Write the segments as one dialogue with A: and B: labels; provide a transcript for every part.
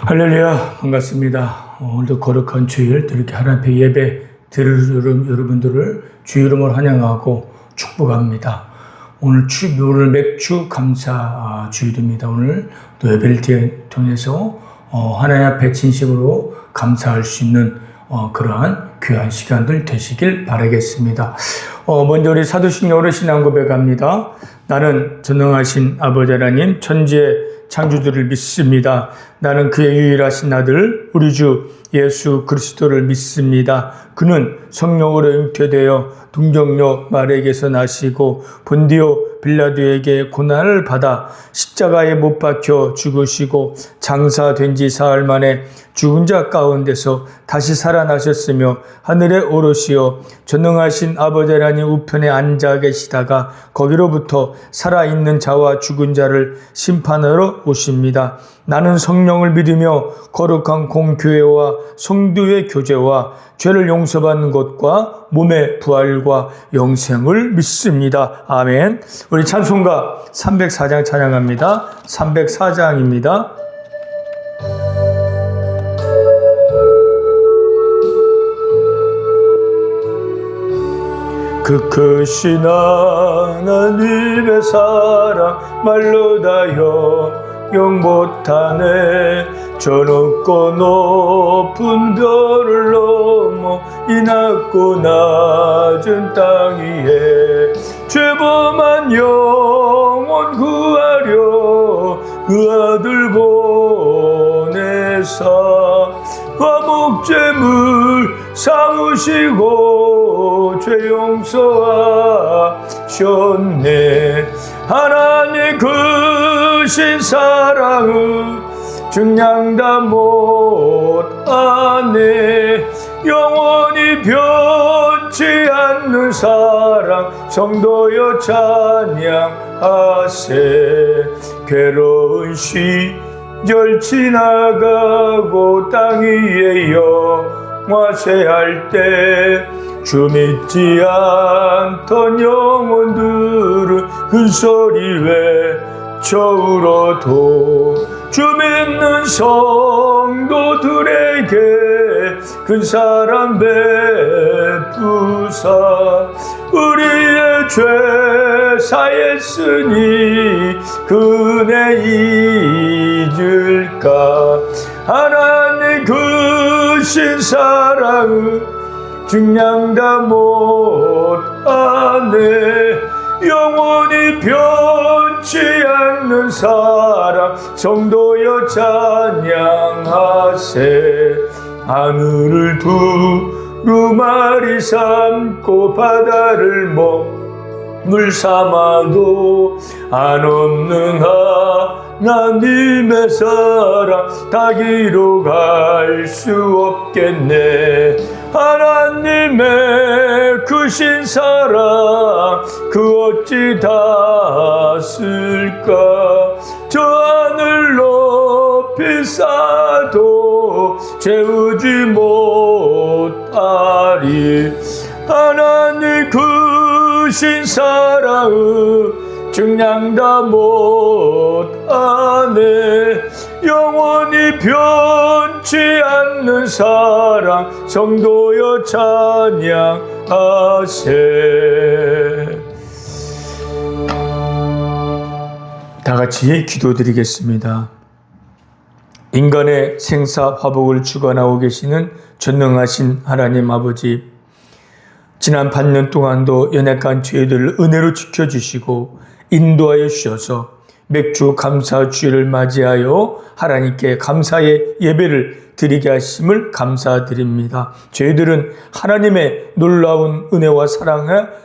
A: 할렐루야, 반갑습니다. 오늘도 거룩한 주일, 이렇게 하나님 앞에 예배 드릴 여러분들을 주 이름으로 환영하고 축복합니다. 오늘 맥주 감사 주일입니다. 오늘 또 예배를 통해서 하나님 앞에 진심으로 감사할 수 있는 그러한 귀한 시간들 되시길 바라겠습니다. 먼저 우리 사도신경으로 신앙 고백합니다. 나는 전능하신 아버지 하나님 천지의 창조주를 믿습니다. 나는 그의 유일하신 아들 우리 주 예수 그리스도를 믿습니다. 그는 성령으로 잉태되어 동정녀 마리아에게서 나시고 본디오 빌라도에게 고난을 받아 십자가에 못 박혀 죽으시고 장사된 지 사흘 만에 죽은 자 가운데서 다시 살아나셨으며 하늘에 오르시어 전능하신 아버지 하나님 우편에 앉아 계시다가 거기로부터 살아있는 자와 죽은 자를 심판하러 오십니다. 나는 성령을 믿으며 거룩한 공교회와 성도의 교제와 죄를 용서받는 것과 몸의 부활과 영생을 믿습니다. 아멘. 우리 찬송가 304장 찬양합니다. 304장입니다. 그 크신 하나님의 사랑 말로 다 영 못하네. 저 높고 높은 별을 넘어 이 낮고 낮은 땅 위에 죄범한 영혼 구하려 그 아들 보내사 화목제물 삼으시고 죄 용서하셨네. 하나님 크신 사랑은 증량 다 못하네. 영원히 변치 않는 사랑 성도여 찬양하세. 괴로운 시절 지나가고 땅 위에 영화세할 때 주 믿지 않던 영혼들은 큰 소리 외쳐 울어도 주 믿는 성도들에게 큰 사랑 베푸사 우리의 죄 사했으니 그네 잊을까. 하나님 크신 사랑은 증량 다 못하네. 영원히 변치 않는 사랑 성도여 찬양하세. 하늘을 두루마리 삼고 바다를 물 삼아도 안 없는 하나님의 사랑 다기로 갈 수 없겠네. 하나님의 크신 사랑 그 어찌 다 쓸까. 저 하늘 높이 쌓아도 채우지 못하리. 하나님 크신 사랑은 증량 다 못하네. 영원히 변치 않는 사랑 성도여 찬양하세. 다 같이 기도드리겠습니다. 인간의 생사 화복을 주관하고 계시는 전능하신 하나님 아버지, 지난 반년 동안도 연약한 저희들을 은혜로 지켜주시고 인도하여 주셔서 맥주 감사 주일을 맞이하여 하나님께 감사의 예배를 드리게 하심을 감사드립니다. 저희들은 하나님의 놀라운 은혜와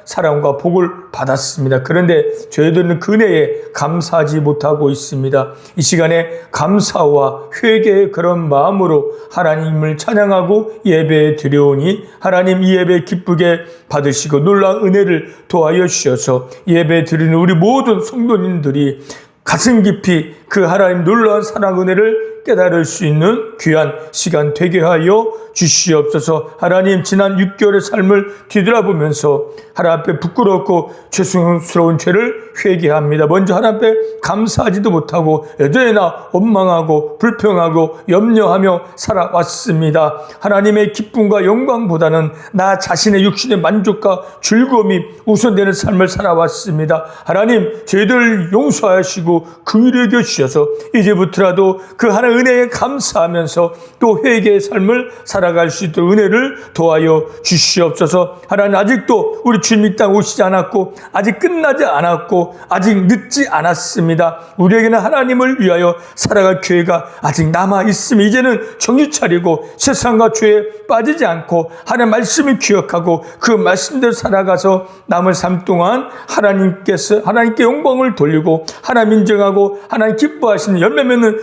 A: 사랑과 복을 받았습니다. 그런데 저희들은 그 은혜에 감사하지 못하고 있습니다. 이 시간에 감사와 회개의 그런 마음으로 하나님을 찬양하고 예배에 드려오니 하나님 이 예배 기쁘게 받으시고 놀라운 은혜를 도하여 주셔서 예배 드리는 우리 모든 성도님들이 가슴 깊이 그 하나님 놀라운 사랑 은혜를 깨달을 수 있는 귀한 시간 되게 하여 주시옵소서. 하나님, 지난 6개월의 삶을 뒤돌아보면서 하나님 앞에 부끄럽고 죄송스러운 죄를 회개합니다. 먼저 하나님 앞에 감사하지도 못하고 여전히나 원망하고 불평하고 염려하며 살아왔습니다. 하나님의 기쁨과 영광보다는 나 자신의 육신의 만족과 즐거움이 우선되는 삶을 살아왔습니다. 하나님, 저희들을 용서하시고 긍휼히 여겨주셔서 이제부터라도 그 하나님의 은혜에 감사하면서 또 회개의 삶을 살아갈 수 있도록 은혜를 도와여 주시옵소서. 하나님, 아직도 우리 주님 이 땅 오시지 않았고 아직 끝나지 않았고 아직 늦지 않았습니다. 우리에게는 하나님을 위하여 살아갈 기회가 아직 남아 있으니 이제는 정신 차리고 세상과 죄에 빠지지 않고 하나님의 말씀을 기억하고 그 말씀대로 살아가서 남은 삶 동안 하나님께 영광을 돌리고 하나님 인정하고 하나님 기뻐하시는 열매 맺는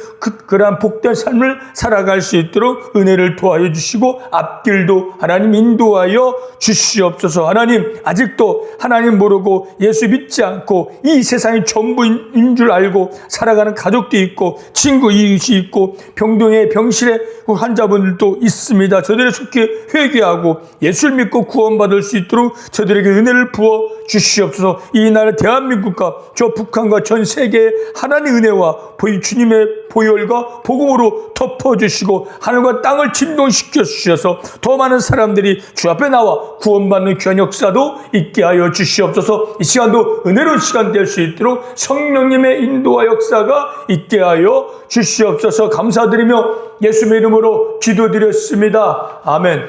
A: 그러한 복된 삶을 살아갈 수 있도록 은혜를 도와여 주시고 앞길도 하나님 인도하여 주시옵소서. 하나님, 아직도 하나님 모르고 예수 믿지 않고 이 세상이 전부인 줄 알고 살아가는 가족도 있고 친구 이웃이 있고 병동에 병실에 환자분들도 있습니다. 저들의 속히 회개하고 예수를 믿고 구원받을 수 있도록 저들에게 은혜를 부어 주시옵소서. 이 나라 대한민국과 저 북한과 전 세계의 하나님의 은혜와 주님의 보혈과 복음으로 덮어주시고 하늘과 땅을 진동시켜 주셔서 더 많은 사람들이 주 앞에 나와 구원받는 귀한 역사도 있게 하여 주시옵소서. 이 시간도 은혜로운 시간 될 수 있도록 성령님의 인도와 역사가 있게 하여 주시옵소서. 감사드리며 예수의 이름으로 기도드렸습니다. 아멘.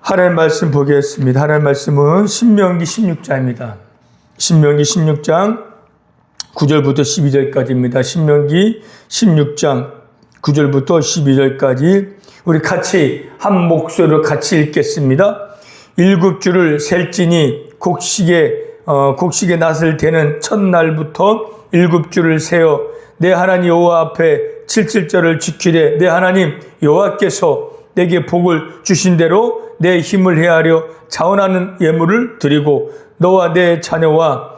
A: 하나님 말씀 보겠습니다. 하나님 말씀은 신명기 16장입니다. 신명기 16장 9절부터 12절까지입니다. 신명기 16장 9절부터 12절까지 우리 같이 한 목소리로 같이 읽겠습니다. 일곱 주를 셀지니 곡식의 낫을 대는 첫날부터 일곱 주를 세어 내 하나님 여호와 앞에 77절을 지키되 내 하나님 여호와께서 내게 복을 주신 대로 내 힘을 헤아려 자원하는 예물을 드리고 너와 내 자녀와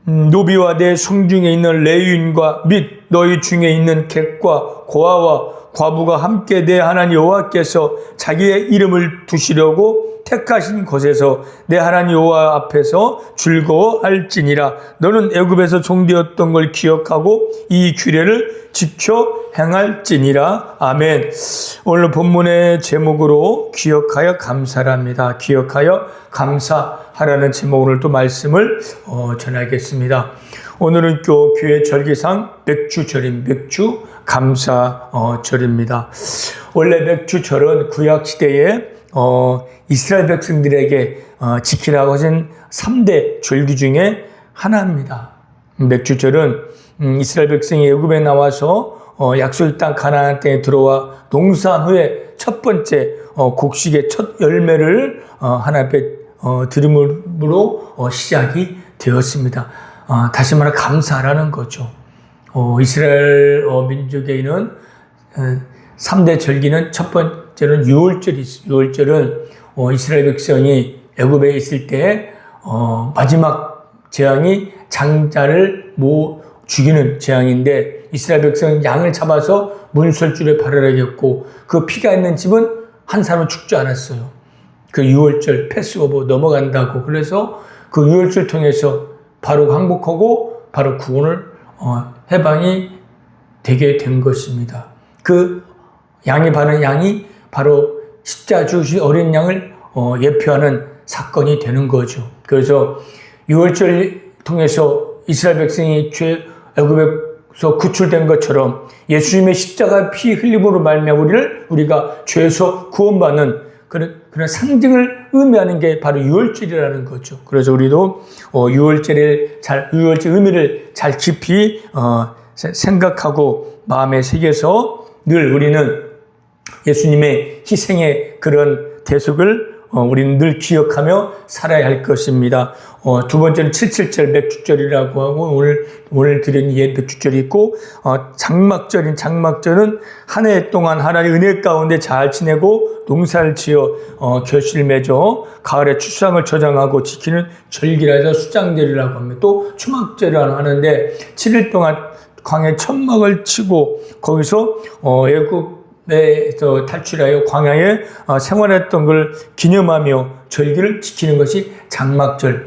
A: 노비와 내 성중에 있는 레위인과 및 너희 중에 있는 객과 고아와 과부가 함께 내 하나님 여호와께서 자기의 이름을 두시려고 택하신 곳에서 내 하나님 여호와 앞에서 즐거워할지니라. 너는 애굽에서 종되었던 걸 기억하고 이 규례를 지켜 행할지니라. 아멘. 오늘 본문의 제목으로 기억하여 감사랍니다. 기억하여 감사하라는 제목으로 또 말씀을 전하겠습니다. 오늘은 교회 절기상 맥주절입니다. 맥주 감사절입니다. 원래 맥주절은 구약시대에 이스라엘 백성들에게 지키라고 하신 3대 절기 중에 하나입니다. 맥주절은 이스라엘 백성이 애굽에 나와서 약속의 땅 가나안 땅에 들어와 농사한 후에 첫 번째 곡식의 첫 열매를 하나님 앞에 드림으로 시작이 되었습니다. 다시 말해 감사라는 거죠. 이스라엘 민족에는 3대 절기는 첫 번째는 유월절이 있습니다. 유월절은 이스라엘 백성이 애굽에 있을 때 마지막 재앙이 장자를 죽이는 재앙인데 이스라엘 백성은 양을 잡아서 문설주에 발효하게 했고 그 피가 있는 집은 한 사람은 죽지 않았어요. 그 유월절 패스오버 넘어간다고. 그래서 그 유월절 통해서 바로 항복하고 바로 구원을 해방이 되게 된 것입니다. 그 양이 바로 십자가 죽으신 어린 양을 예표하는 사건이 되는 거죠. 그래서 유월절 통해서 이스라엘 백성이 애굽에서 구출된 것처럼 예수님의 십자가 피 흘림으로 말미암아 우리가 죄에서 구원받는 그런 상징을 의미하는 게 바로 유월절이라는 거죠. 그래서 우리도 유월절 의미를 잘 깊이 생각하고 마음에 새겨서 늘 우리는 예수님의 희생의 그런 대속을 우리는 늘 기억하며 살아야 할 것입니다. 두 번째는 77절 맥주절이라고 하고 오늘 드린 예 맥주절이 있고 장막절은 한 해 동안 하나님의 은혜 가운데 잘 지내고 농사를 지어 결실을 맺어 가을에 추수함을 저장하고 지키는 절기라 해서 수장절이라고 합니다. 또 추막절이라고 하는데 7일 동안 광야에 천막을 치고 거기서 애굽에서 탈출하여 광야에 생활했던 걸 기념하며 절기를 지키는 것이 장막절.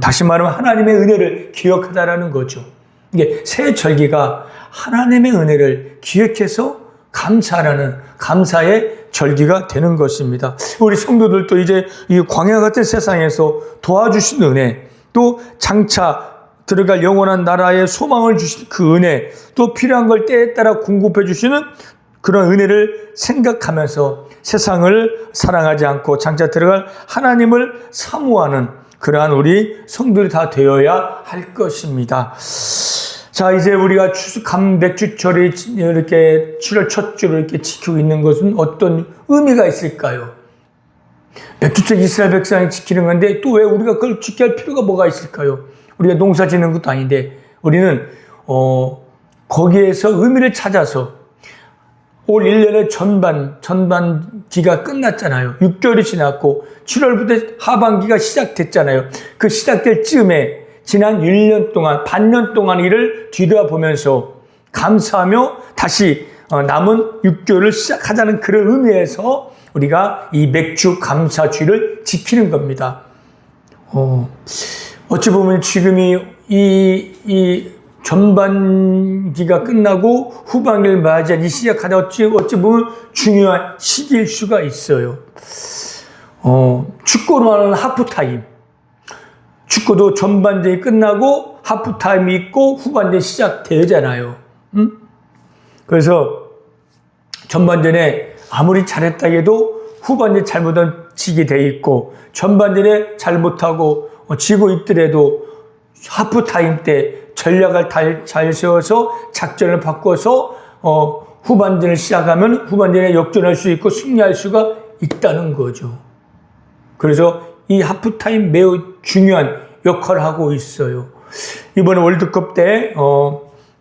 A: 다시 말하면 하나님의 은혜를 기억하다라는 거죠. 이게 새 절기가 하나님의 은혜를 기억해서 감사하는 감사의 절기가 되는 것입니다. 우리 성도들도 이제 이 광야 같은 세상에서 도와주신 은혜, 또 장차 들어갈 영원한 나라의 소망을 주신 그 은혜, 또 필요한 걸 때에 따라 공급해 주시는 그런 은혜를 생각하면서 세상을 사랑하지 않고 장차 들어갈 하나님을 사모하는 그러한 우리 성도들이 다 되어야 할 것입니다. 자, 이제 우리가 맥주철이 이렇게 7월 첫 주를 이렇게 지키고 있는 것은 어떤 의미가 있을까요? 맥주철 이스라엘 백성이 지키는 건데 또 왜 우리가 그걸 지켜야 할 필요가 뭐가 있을까요? 우리가 농사 짓는 것도 아닌데 우리는 거기에서 의미를 찾아서 올 1년의 전반기가 끝났잖아요. 6개월이 지났고 7월부터 하반기가 시작됐잖아요. 그 시작될 즈음에 지난 1년 동안, 반년 동안 일을 뒤돌아보면서 감사하며 다시 남은 6개월을 시작하자는 그런 의미에서 우리가 이 맥주 감사주의를 지키는 겁니다. 어찌 보면 지금이 이 전반기가 끝나고 후반기를 맞이한 이 시작하다 어찌 보면 중요한 시기일 수가 있어요. 축구로 말하는 하프타임. 축구도 전반전이 끝나고 하프타임이 있고 후반전이 시작되잖아요. 그래서 전반전에 아무리 잘했다 해도 후반전에 잘못하면 지게 돼 있고 전반전에 잘못하고 지고 있더라도 하프타임 때 전략을 잘 세워서 작전을 바꿔서 후반전을 시작하면 후반전에 역전할 수 있고 승리할 수가 있다는 거죠. 그래서 이 하프타임 매우 중요한 역할을 하고 있어요. 이번에 월드컵 때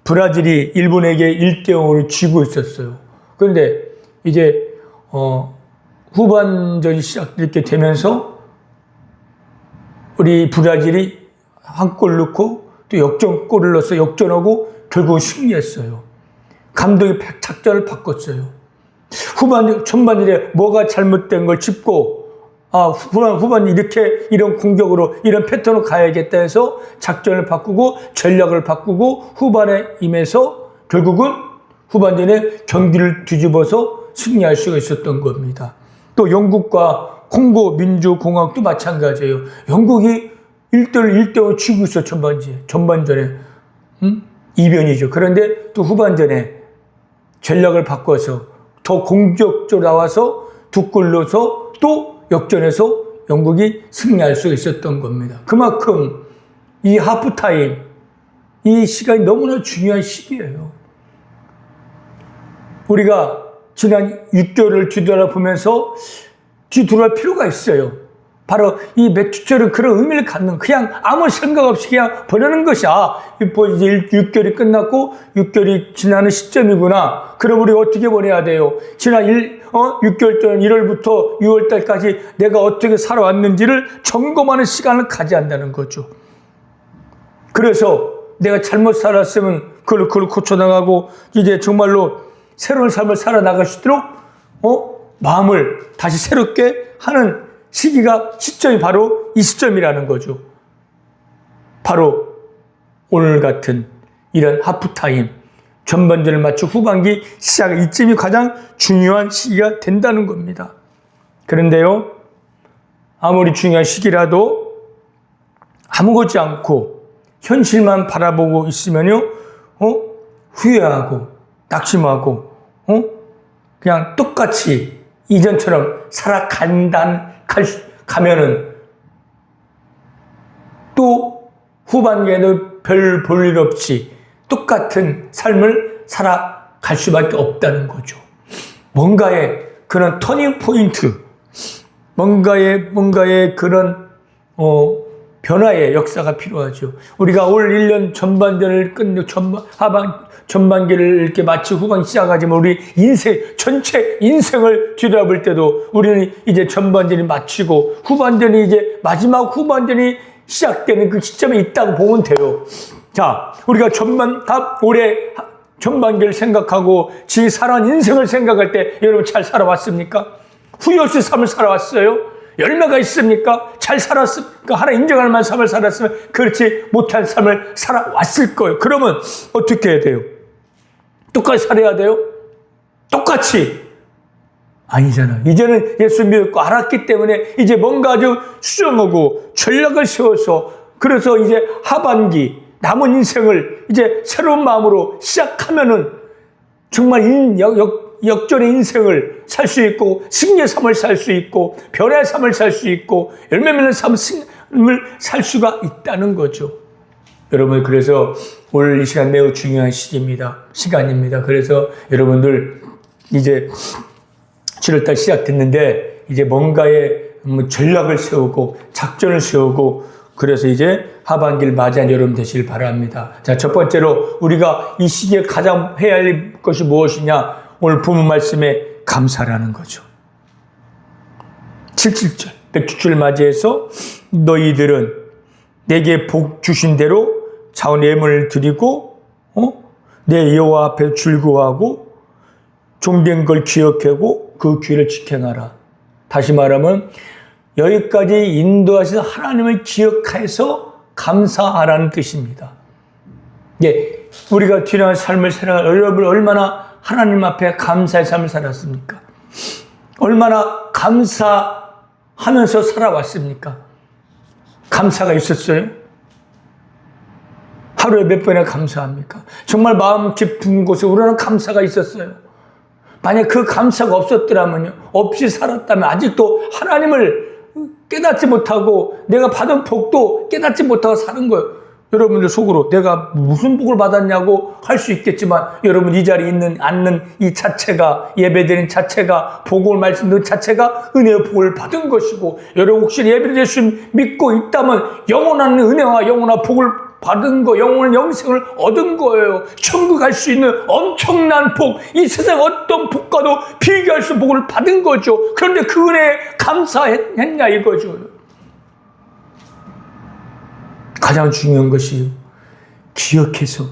A: 브라질이 일본에게 1대0으로 지고 있었어요. 그런데 이제 후반전이 시작되게 되면서 우리 브라질이 한 골 넣고 또 역전골을 넣어서 역전하고 결국 승리했어요. 감독이 작전을 바꿨어요. 전반전에 뭐가 잘못된 걸 짚고 후반 이런 공격으로 이런 패턴으로 가야겠다 해서 작전을 바꾸고 전략을 바꾸고 후반에 임해서 결국은 후반전에 경기를 뒤집어서 승리할 수가 있었던 겁니다. 또 영국과 콩고 민주공화국도 마찬가지예요. 영국이 1대1 치고 있어 전반전에 이변이죠. 그런데 또 후반전에 전략을 바꿔서 더 공격적으로 나와서 두 골 넣어서 또 역전해서 영국이 승리할 수 있었던 겁니다. 그만큼 이 하프타임, 이 시간이 너무나 중요한 시기예요. 우리가 지난 6개월을 뒤돌아보면서 뒤돌아볼 필요가 있어요. 바로 이 맥주철은 그런 의미를 갖는, 그냥 아무 생각 없이 그냥 보내는 것이, 이제 6개월이 끝났고 6개월이 지나는 시점이구나. 그럼 우리 어떻게 보내야 돼요? 지난 6개월 동안 1월부터 6월 달까지 내가 어떻게 살아왔는지를 점검하는 시간을 가져야 한다는 거죠. 그래서 내가 잘못 살았으면 그걸 고쳐나가고 이제 정말로 새로운 삶을 살아나갈 수 있도록 마음을 다시 새롭게 하는 시점이 바로 이 시점이라는 거죠. 바로 오늘 같은 이런 하프타임, 전반전을 마쳐 후반기 시작, 이쯤이 가장 중요한 시기가 된다는 겁니다. 그런데요, 아무리 중요한 시기라도 아무것지 않고 현실만 바라보고 있으면요, 후회하고 낙심하고 그냥 똑같이 이전처럼 가면은 또 후반기에도 별 볼 일 없이 똑같은 삶을 살아갈 수밖에 없다는 거죠. 뭔가의 그런 터닝 포인트, 뭔가의 그런 변화의 역사가 필요하죠. 우리가 올 1년 전반전을 전반기를 이렇게 마치고 후반기 시작하지만 우리 전체 인생을 뒤돌아볼 때도 우리는 이제 전반전이 마치고 마지막 후반전이 시작되는 그 시점에 있다고 보면 돼요. 자, 우리가 올해 전반기를 생각하고 살아온 인생을 생각할 때 여러분 잘 살아왔습니까? 후회 없이 삶을 살아왔어요? 열매가 있습니까? 잘 살았습니까? 하나님 인정할 만한 삶을 살았으면 그렇지 못한 삶을 살아왔을 거예요. 그러면 어떻게 해야 돼요? 똑같이 살아야 돼요? 똑같이? 아니잖아요. 이제는 예수 믿고 알았기 때문에 이제 뭔가 아주 수정하고 전략을 세워서 그래서 이제 하반기 남은 인생을 이제 새로운 마음으로 시작하면은 정말 역전의 인생을 살 수 있고 승리의 삶을 살 수 있고 변화의 삶을 살 수 있고 열매 맺는 삶을 살 수가 있다는 거죠. 여러분 그래서 오늘 이 시간 매우 중요한 시간입니다. 그래서 여러분들 이제 7월달 시작됐는데 이제 뭔가의 전략을 세우고 작전을 세우고 그래서 이제 하반기를 맞이한 여러분 되시길 바랍니다. 자, 첫 번째로 우리가 이 시기에 가장 해야 할 것이 무엇이냐? 오늘 본문 말씀에 감사라는 거죠. 77절 백주주를 맞이해서 너희들은 내게 복 주신 대로 자원 예물을 드리고 내 여호와 앞에 즐거워하고 종된 걸 기억하고 그 규례를 지켜나라. 다시 말하면 여기까지 인도하신 하나님을 기억해서 감사하라는 뜻입니다. 예, 우리가 지난 삶을 여러분 얼마나 하나님 앞에 감사의 삶을 살았습니까? 얼마나 감사하면서 살아왔습니까? 감사가 있었어요? 하루에 몇 번이나 감사합니까? 정말 마음 깊은 곳에 우리는 감사가 있었어요. 만약 그 감사가 없었더라면요, 없이 살았다면 아직도 하나님을 깨닫지 못하고 내가 받은 복도 깨닫지 못하고 사는 거예요. 여러분들 속으로 내가 무슨 복을 받았냐고 할 수 있겠지만 여러분 이 자리에 앉는 이 자체가 예배드리는 자체가 복을 말씀 듣는 자체가 은혜의 복을 받은 것이고 여러분 혹시 예배를 예수 믿고 있다면 영원한 은혜와 영원한 복을 받은 거, 영원한 영생을 얻은 거예요. 천국 갈 수 있는 엄청난 복, 이 세상 어떤 복과도 비교할 수 없는 복을 받은 거죠. 그런데 그 은혜에 감사했냐 이거죠. 가장 중요한 것이 기억해서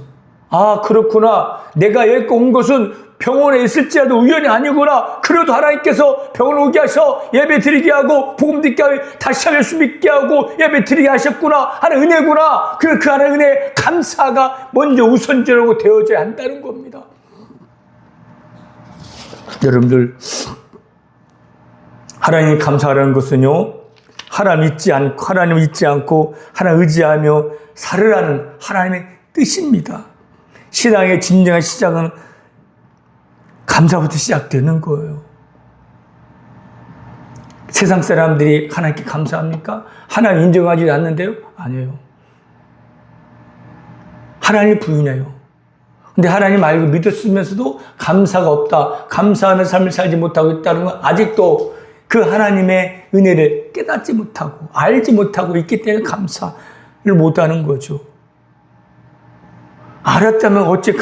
A: 아 그렇구나 내가 여기 온 것은 병원에 있을지라도 우연이 아니구나. 그래도 하나님께서 병원에 오게 하셔 예배 드리게 하고 복음 듣게 하고 다시 한번 예수 믿게 하고 예배 드리게 하셨구나 하는 은혜구나. 그 하나의 은혜 감사가 먼저 우선적으로 되어져야 한다는 겁니다. 여러분들 하나님 감사하라는 것은요 하나님 잊지 않고 하나님 의지하며 살으라는 하나님의 뜻입니다. 신앙의 진정한 시작은 감사부터 시작되는 거예요. 세상 사람들이 하나님께 감사합니까? 하나님 인정하지 않는데요? 아니에요. 하나님을 부인해요. 근데 하나님 알고 믿었으면서도 감사가 없다. 감사하는 삶을 살지 못하고 있다는 건 아직도 그 하나님의 은혜를 깨닫지 못하고 알지 못하고 있기 때문에 감사를 못하는 거죠. 알았다면 어찌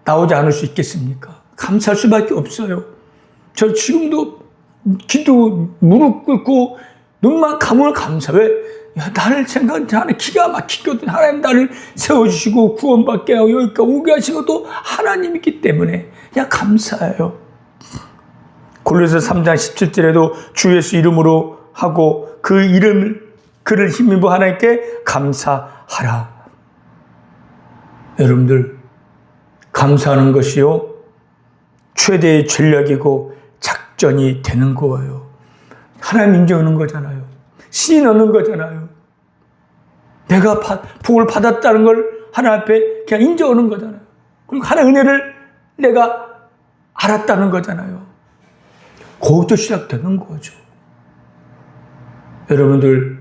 A: 나오지 않을 수 있겠습니까? 감사할 수밖에 없어요. 저 지금도 기도 무릎 꿇고 눈만 감으면 감사. 왜? 나를 생각하는 기가 막히거든. 하나님 나를 세워주시고 구원받게 하고 여기까지 오게 하신 것도 하나님이기 때문에 그냥 감사해요. 골로새 3장 17절에도 주 예수 이름으로 하고 그를 힘입어 하나님께 감사하라. 여러분들 감사하는 것이요 최대의 전략이고 작전이 되는 거예요. 하나님 인정하는 거잖아요. 신이 넣는 거잖아요. 내가 복을 받았다는 걸 하나님 앞에 그냥 인정하는 거잖아요. 그리고 하나님의 은혜를 내가 알았다는 거잖아요. 거기서 시작되는 거죠. 여러분들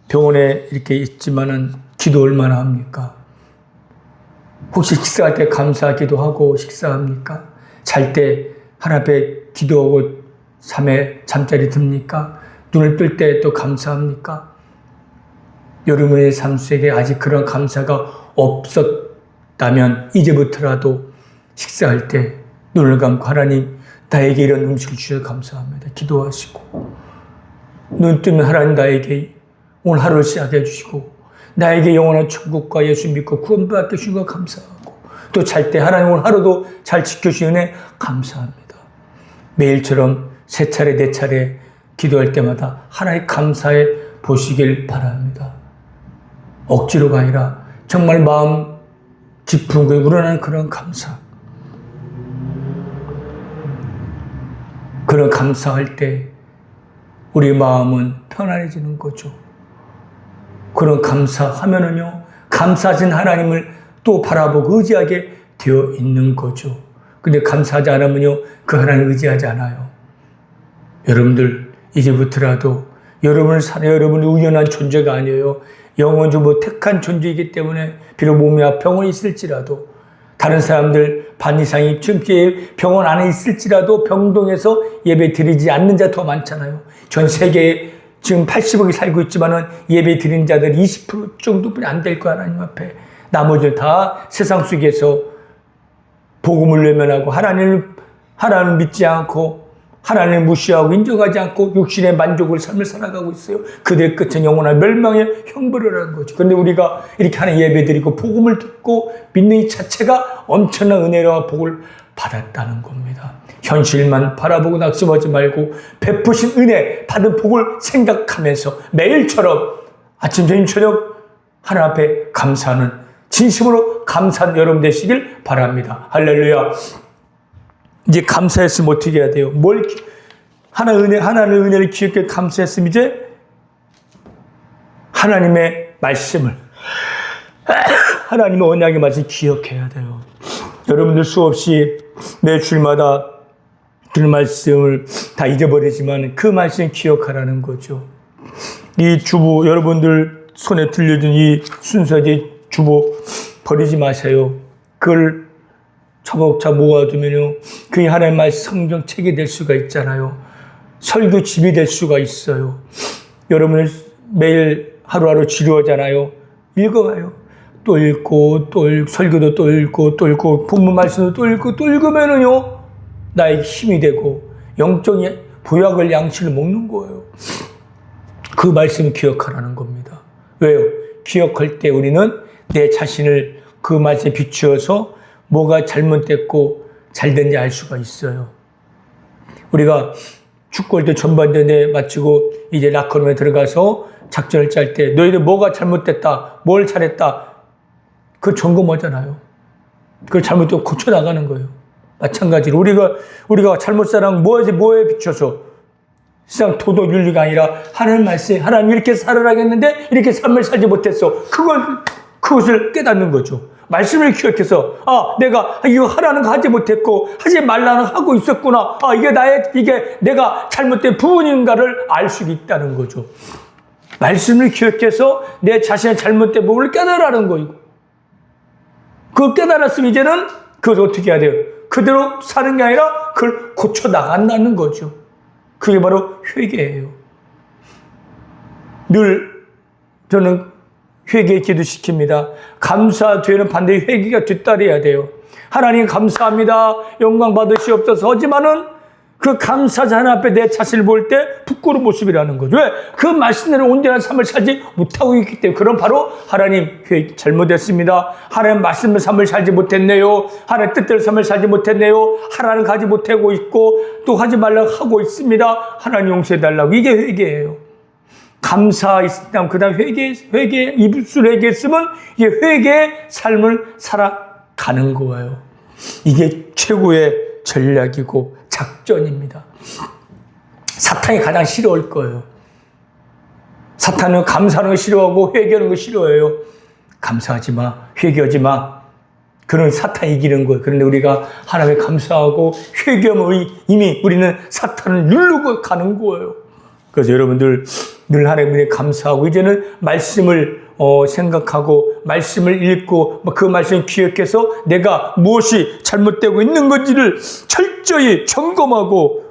A: 병원에 이렇게 있지만은 기도 얼마나 합니까? 혹시 식사할 때 감사하기도 하고 식사합니까? 잘 때 하나님 앞에 기도하고 잠자리 듭니까? 눈을 뜰 때 또 감사합니까? 여러분의 삶 속에 아직 그런 감사가 없었다면 이제부터라도 식사할 때 눈을 감고 하나님 나에게 이런 음식을 주셔서 감사합니다. 기도하시고 눈 뜨면 하나님 나에게 오늘 하루를 시작해 주시고 나에게 영원한 천국과 예수 믿고 구원받게 주신 거 감사하고 또 잘 때 하나님 오늘 하루도 잘 지켜주시는 은혜 감사합니다. 매일처럼 세 차례 네 차례 기도할 때마다 하나의 감사에 보시길 바랍니다. 억지로가 아니라 정말 마음 깊은 곳에 우러나는 그런 감사. 그런 감사할 때 우리 마음은 편안해지는 거죠. 그런 감사하면은요, 감사하신 하나님을 또 바라보고 의지하게 되어 있는 거죠. 근데 감사하지 않으면요, 그 하나님을 의지하지 않아요. 여러분들, 이제부터라도 여러분은 우연한 존재가 아니에요. 영원주부 택한 존재이기 때문에 비록 몸이 아파 병원에 있을지라도 다른 사람들 반 이상이 지금 병원 안에 있을지라도 병동에서 예배 드리지 않는 자 더 많잖아요. 전 세계에 지금 80억이 살고 있지만은 예배 드리는 자들 20% 정도뿐이 안 될 거야, 하나님 앞에. 나머지는 다 세상 속에서 복음을 외면하고 하나님을 믿지 않고 하나님을 무시하고 인정하지 않고 육신의 만족을 삶을 살아가고 있어요. 그들의 끝은 영원한 멸망의 형벌을 하는 거죠. 그런데 우리가 이렇게 하나님 예배드리고 복음을 듣고 믿는 이 자체가 엄청난 은혜와 복을 받았다는 겁니다. 현실만 바라보고 낙심하지 말고 베푸신 은혜, 받은 복을 생각하면서 매일처럼 아침, 점심, 저녁 하나님 앞에 감사하는, 진심으로 감사한 여러분 되시길 바랍니다. 할렐루야. 이제 감사했으면 어떻게 해야 돼요? 하나님의 은혜를 기억해 감사했으면 이제 하나님의 말씀을, 하나님의 언약의 말씀을 기억해야 돼요. 여러분들 수없이 매 주일마다 들 말씀을 다 잊어버리지만 그 말씀 기억하라는 거죠. 이 주보, 여러분들 손에 들려준 이 순서지 주보 버리지 마세요. 그걸 차곡차 모아두면요, 그게 하나님의 말씀 성경책이 될 수가 있잖아요. 설교집이 될 수가 있어요. 여러분을 매일 하루하루 지루하잖아요. 읽어봐요. 또 읽고, 설교도 또 읽고, 본문 말씀도 또 읽으면은요, 나에게 힘이 되고, 영적인 보약을, 양식을 먹는 거예요. 그 말씀을 기억하라는 겁니다. 왜요? 기억할 때 우리는 내 자신을 그 말씀에 비추어서 뭐가 잘못됐고 잘된지 알 수가 있어요. 우리가 축구할 때 전반전에 마치고 이제 라커룸에 들어가서 작전을 짤 때 너희들 뭐가 잘못됐다, 뭘 잘했다, 그걸 점검하잖아요. 그걸 잘못되고 고쳐나가는 거예요. 마찬가지로 우리가 잘못 살아간 뭐에 비춰서 세상 도덕 윤리가 아니라 하나님 말씀, 하나님 이렇게 살아야겠는데 이렇게 삶을 살지 못했어. 그것을 깨닫는 거죠. 말씀을 기억해서, 내가 이거 하라는 거 하지 못했고, 하지 말라는 거 하고 있었구나. 이게 내가 잘못된 부분인가를 알 수 있다는 거죠. 말씀을 기억해서 내 자신의 잘못된 부분을 깨달으라는 거예요. 그걸 깨달았으면 이제는 그것을 어떻게 해야 돼요? 그대로 사는 게 아니라 그걸 고쳐나간다는 거죠. 그게 바로 회개예요. 늘 저는 회개 기도시킵니다. 감사 뒤에는 반드시 회개가 뒤따라야 돼요. 하나님 감사합니다. 영광 받으시옵소서. 하지만은 그 감사자 하나 앞에 내 자신을 볼 때 부끄러운 모습이라는 거죠. 왜? 그 말씀대로 온전한 삶을 살지 못하고 있기 때문에. 그럼 바로 하나님 회개 잘못했습니다. 하나님 말씀의 삶을 살지 못했네요. 하나님 뜻대로 삶을 살지 못했네요. 하나님 가지 못하고 있고 또 하지 말라고 하고 있습니다. 하나님 용서해달라고. 이게 회개예요. 감사 있으면 그 다음 회개, 입술 회개했으면 이게 회개의 삶을 살아가는 거예요. 이게 최고의 전략이고 작전입니다. 사탄이 가장 싫어할 거예요. 사탄은 감사하는 거 싫어하고 회개하는 거 싫어해요. 감사하지 마, 회개하지 마. 그런 사탄이 이기는 거예요. 그런데 우리가 하나님에 감사하고 회개하면 이미 우리는 사탄을 누르고 가는 거예요. 그래서 여러분들 늘 하나님께 감사하고 이제는 말씀을 생각하고 말씀을 읽고 그 말씀을 기억해서 내가 무엇이 잘못되고 있는 건지를 철저히 점검하고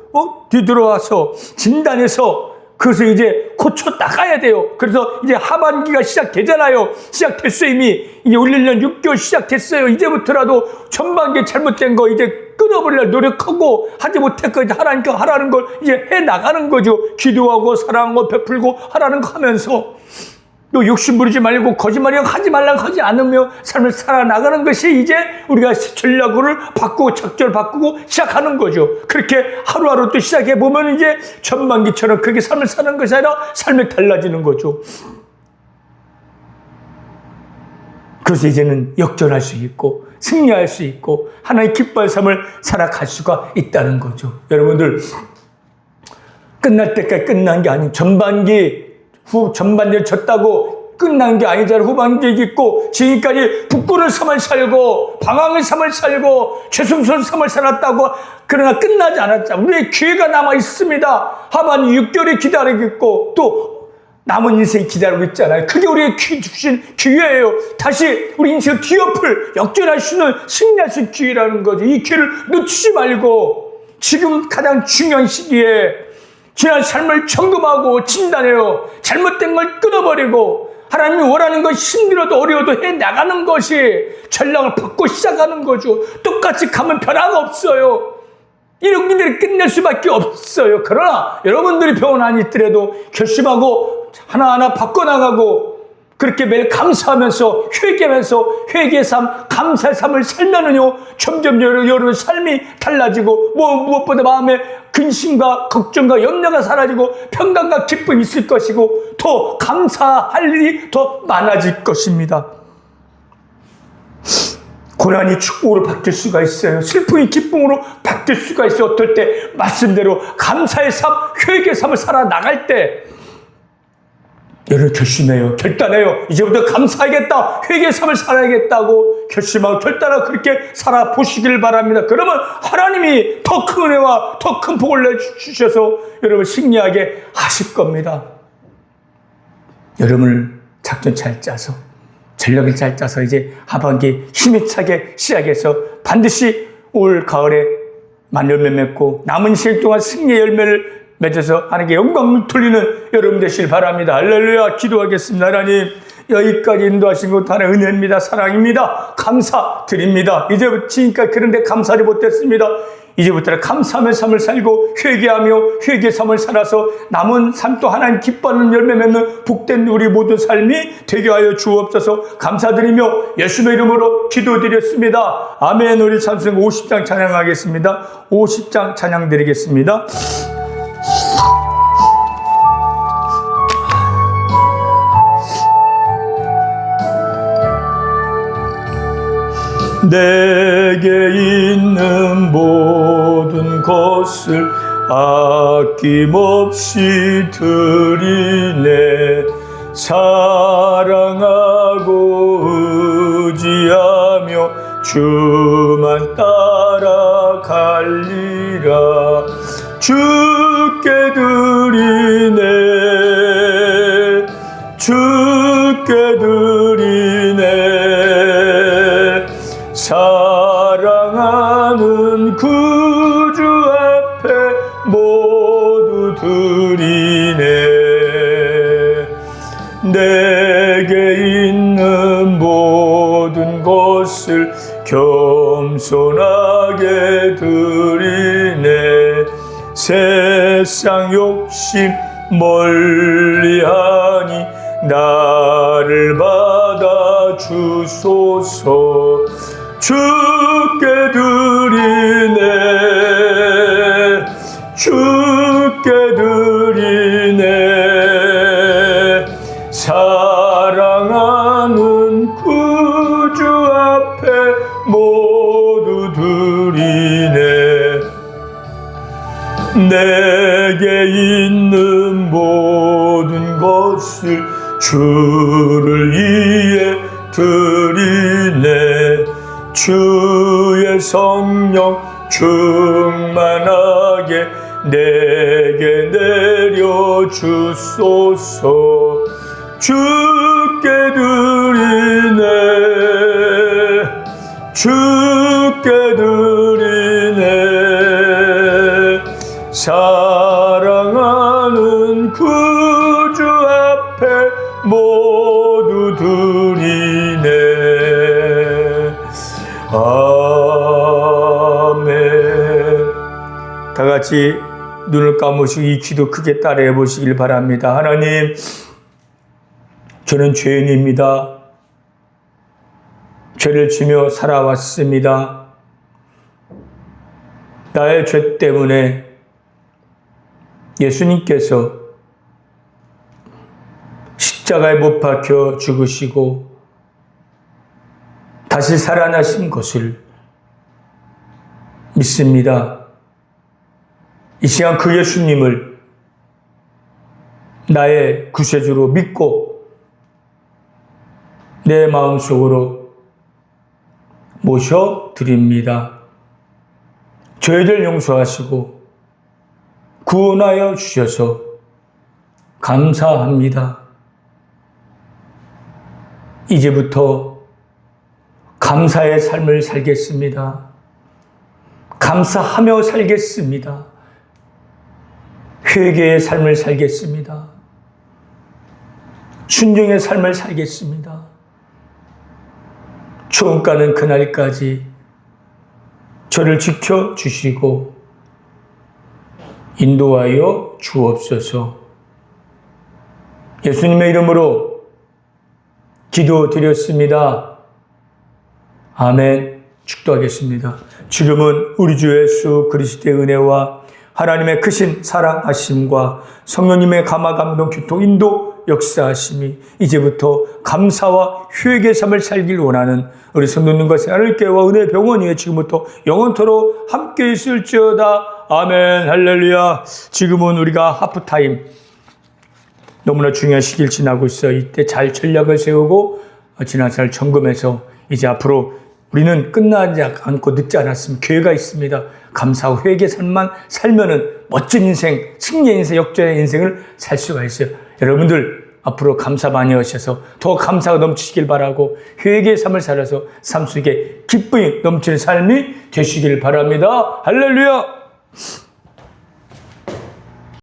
A: 뒤돌아와서 진단해서 그것을 이제 고쳐 나가야 돼요. 그래서 이제 하반기가 시작되잖아요. 시작됐어요. 이미 이제 올 1년 6개월 시작됐어요. 이제부터라도 전반기 잘못된 거 이제 끊어버리려 노력하고 하지 못했고 이제 하나님께 하라는 걸 이제 해 나가는 거죠. 기도하고 사랑하고 베풀고 하라는 거 하면서 또 욕심 부리지 말고 거짓말이라고 하지 말라고 하지 않으며 삶을 살아나가는 것이 이제 우리가 전략을 바꾸고 작전을 바꾸고 시작하는 거죠. 그렇게 하루하루 또 시작해 보면 이제 전반기처럼 그렇게 삶을 사는 것이 아니라 삶이 달라지는 거죠. 그래서 이제는 역전할 수 있고 승리할 수 있고 하나님 기뻐할 삶을 살아갈 수가 있다는 거죠. 여러분들, 끝날 때까지 끝난 게 아닌 전반기를 졌다고 끝난 게 아니잖아요. 후반기에 있고 지금까지 부끄러운 삶을 살고 방황의 삶을 살고 죄송스러운 삶을 살았다고. 그러나 끝나지 않았잖아요. 우리의 기회가 남아 있습니다. 하반기 6개월이 기다리고 있고 또 남은 인생이 기다리고 있잖아요. 그게 우리의 주신 기회예요. 다시 우리 인생을 뒤엎을 역전할 수 있는 승리할 수 있는 기회라는 거죠. 이 기회를 놓치지 말고 지금 가장 중요한 시기에 지난 삶을 점검하고 진단해요. 잘못된 걸 끊어버리고 하나님이 원하는 것 힘들어도 어려워도 해나가는 것이 전략을 바꿔 시작하는 거죠. 똑같이 가면 변화가 없어요. 이런 일들이 끝낼 수밖에 없어요. 그러나 여러분들이 병원 안 있더라도 결심하고 하나하나 바꿔나가고 그렇게 매일 감사하면서 회개하면서 회개의 삶, 감사의 삶을 살면은요 점점 여러분의 삶이 달라지고 무엇보다 마음에 근심과 걱정과 염려가 사라지고 평강과 기쁨이 있을 것이고 더 감사할 일이 더 많아질 것입니다. 고난이 축복으로 바뀔 수가 있어요. 슬픔이 기쁨으로 바뀔 수가 있어요. 어떨 때 말씀대로 감사의 삶, 회개의 삶을 살아나갈 때 여러분 결심해요. 결단해요. 이제부터 감사하겠다. 회개의 삶을 살아야겠다고 결심하고 결단하고 그렇게 살아보시길 바랍니다. 그러면 하나님이 더 큰 은혜와 더 큰 복을 내주셔서 여러분 승리하게 하실 겁니다. 여러분을 작전 잘 짜서 전략을 잘 짜서 이제 하반기 힘이 차게 시작해서 반드시 올 가을에 만열매 맺고 남은 시일 동안 승리의 열매를 맺어서 하나님께 영광을 돌리는 여러분 되시길 바랍니다. 할렐루야. 기도하겠습니다. 하나님, 여기까지 인도하신 것 하나의 은혜입니다. 사랑입니다. 감사드립니다. 이제부터 지금까지 그런데 감사하지 못했습니다. 이제부터는 감사하며 삶을 살고 회개하며 회개의 삶을 살아서 남은 삶 또 하나님 기뻐하는 열매 맺는 복된 우리 모든 삶이 되게 하여 주옵소서. 감사드리며 예수의 이름으로 기도드렸습니다. 아멘. 우리 찬송 50장 찬양하겠습니다. 50장 찬양 드리겠습니다. 내게 있는 모든 것을 아낌없이 드리네. 사랑하고 의지하며 주만 따라갈리라. 주께 드리네. 주께 드리네. 사랑하는 구주 앞에 모두 드리네. 내게 있는 모든 것을 겸손하게 드리네. 세상 욕심 멀리하니 나를 받아 주소서. 주께 드리네. 주께 드리네. 사랑하는 구주 앞에 모두 드리네. 내게 있는 모든 것을 주를 위해 드리네. 주의 성령 충만하게 내게 내려주소서. 주께 드리네. 주께 드리네. 사랑하는 구주 앞에 모두 드리네. 아멘. 다 같이 눈을 감으시고 이 기도 크게 따라해 보시길 바랍니다. 하나님, 저는 죄인입니다. 죄를 지며 살아왔습니다. 나의 죄 때문에 예수님께서 십자가에 못 박혀 죽으시고 다시 살아나신 것을 믿습니다. 이 시간 그 예수님을 나의 구세주로 믿고 내 마음속으로 모셔드립니다. 죄를 용서하시고 구원하여 주셔서 감사합니다. 이제부터 감사의 삶을 살겠습니다. 감사하며 살겠습니다. 회개의 삶을 살겠습니다. 순종의 삶을 살겠습니다. 처음 가는 그날까지 저를 지켜주시고 인도하여 주옵소서. 예수님의 이름으로 기도드렸습니다. 아멘. 축도하겠습니다. 지금은 우리 주 예수 그리스도의 은혜와 하나님의 크신 사랑하심과 성령님의 감화 감동 교통 인도 역사하심이 이제부터 감사와 회개 삶을 살길 원하는 우리 성도님과 하나님께와 은혜 병원 위에 지금부터 영원토록 함께 있을지어다. 아멘. 할렐루야. 지금은 우리가 하프타임 너무나 중요한 시기를 지나고 있어. 이때 잘 전략을 세우고 지난 잘 점검해서 이제 앞으로 우리는 끝나지 않고 늦지 않았으면 기회가 있습니다. 감사하고 회개 삶만 살면은 멋진 인생, 승리의 인생, 역전의 인생을 살 수가 있어요. 여러분들 앞으로 감사 많이 하셔서 더 감사가 넘치길 바라고 회개의 삶을 살아서 삶 속에 기쁨이 넘치는 삶이 되시길 바랍니다. 할렐루야!